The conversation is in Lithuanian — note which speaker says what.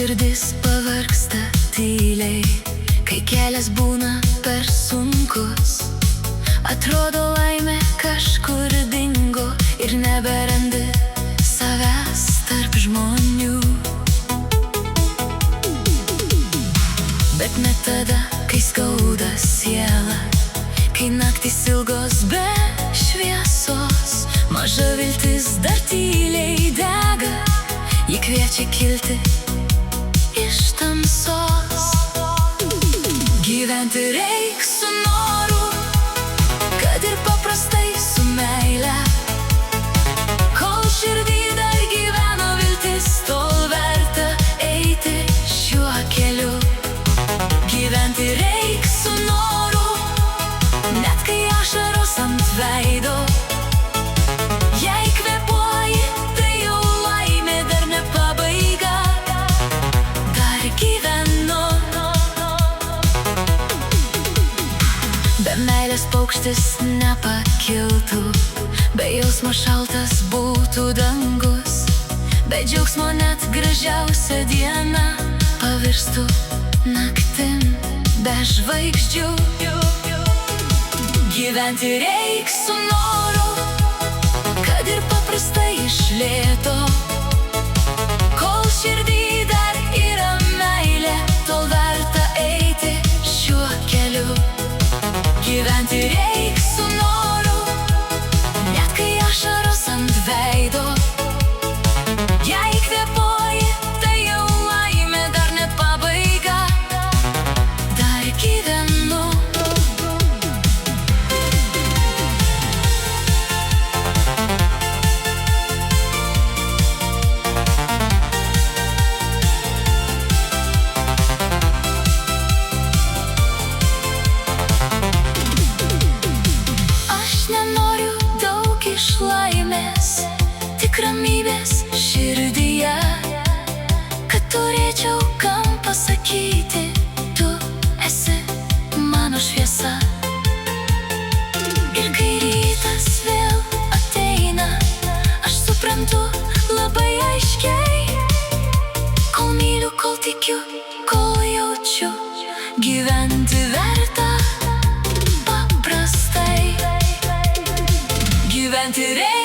Speaker 1: širdis pavargsta tyliai, kai kelias būna per sunkus. Atrodo laimė kažkur dingo ir neberandi savęs tarp žmonių. Bet ne tada, kai skauda siela, kai naktys ilgos be šviesos. Maža viltis dar tyliai dega, ji kviečia kilti iš tamsos. Gyventi reik su noru, kad ir paprastai su meile. Kol širdį dar gyvena viltis, tol verta eiti šiuo keliu. Gyventi reik su noru, net kai ašaros ant veido. Jei kvėpuoji, tai jau laimė, dar ne pabaiga. Dar gyvenu. Be meilės paukštis nepakiltų, be jausmo šaltas būtų dangus, be džiaugsmo net gražiausia diena pavirstų naktim be žvaigždžių. Gyventi reik su noru, kad ir paprastai iš lėto. Kol širdį dar yra meilė, tol verta eiti šiuo keliu. Gyventi reik su noru, net kai ašaros ant veido. Jei kvėpuoji, tai jau laimė, dar ne pabaiga. Dar gyvenu. Aš nenoriu daug iš laimės, tik ramybės širdyje, kad turėčiau kam pasakyti, tu esi mano šviesa. Ir kai rytas vėl ateina, aš suprantu labai aiškiai. Kol myliu, kol tikiu, kol jaučiu, gyventi verta paprastai. Gyventi reikia.